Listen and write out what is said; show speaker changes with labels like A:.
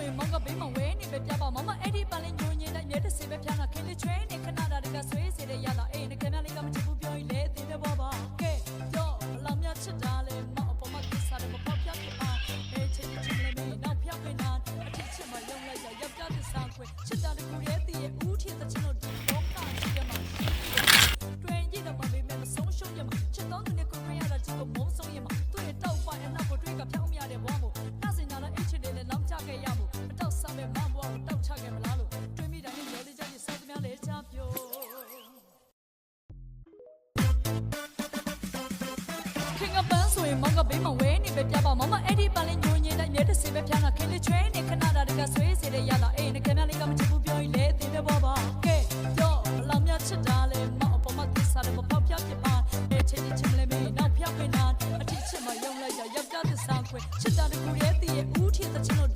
A: ရင်မောင်ကဘေးမှာဝဲနေပဲပြပါမမအဲ့ဒီပန်လေးညိုညင်းတိုင်းမြဲတဲ့စေပဲပြနာခင်းလေးချွဲနေခဏတာတကဆွေးစေတဲ့ရတာအေးနေခင်ဗျားလေးကမချစ်ဘူးပြောရင်လေသိတဲ့ဘောပါကဲတော့ဘလောင်မြချစ်တာလေမောင်အပေါ်မှာကိစ္စတယ်မဖောက်ပြဖြစ်ပါအေးချစ်ချစ်လေးမင်းနောက်ဖြောက်နေနာအထစ်ချစ်မယုံလိုက်ရယောက်ျားသစ္စာခွဲချစ်တာတကူရဲ့တည်ရဲ့ဦးထစ်တဲ့ချစ်လို့ဒီဘောကချစ်တယ်မှာတွင်ကြည့်တော့မမေမဲဆုံးရှုံးရမှာချစ်တော်သူနဲ့ကိုရရတာချစ်ကိုမုန်းဆုံးရမှာသူ့ရဲ့တောက်ပိုင်အနောက်ကိုတွေးကဖြောင်းမြတဲ့ဘဝမို့နှစင်နာလည်းအိတ်ချစ်လေးနဲ့လောင်းချခဲ့ရမို့အတော့ဆောင်မဲ့မဘွားကိုတောက်ချခဲ့မလားလို့တွေးမိတိုင်းရောလေးချစ်စောသမျှလေးချပြိုခင်ကပန်းဆိုရင်မောင်ကဘေးမှာဝဲနေပဲပြပါမမအဲ့ဒီပန်လေးညိုညင်းတိုင်းမြဲတဲ့စေပဲပြနာခင်းလေးချွဲနေခဏတာတကဆွေးစေတဲ့ရတာအေးနေခင်ဗျားလေးကမချစ်ဘူးပြောရင်လေသိတဲ့ဘောပါကဲတော့ဘလောင်မြချစ်တာလေမောင်အပေါ်မှာသစ္စာတယ်မဖောက်ပြဖြစ်ပါအေးချစ်ချစ်လေးမင်းနောက်ဖြောက်နေနာအထစ်ချစ်မယုံလိုက်ရယောက်ျားသစ္စာခွဲချစ်တာတကူရဲ့တည်ရဲ့ဦးထစ်တဲ့ချစ်လို့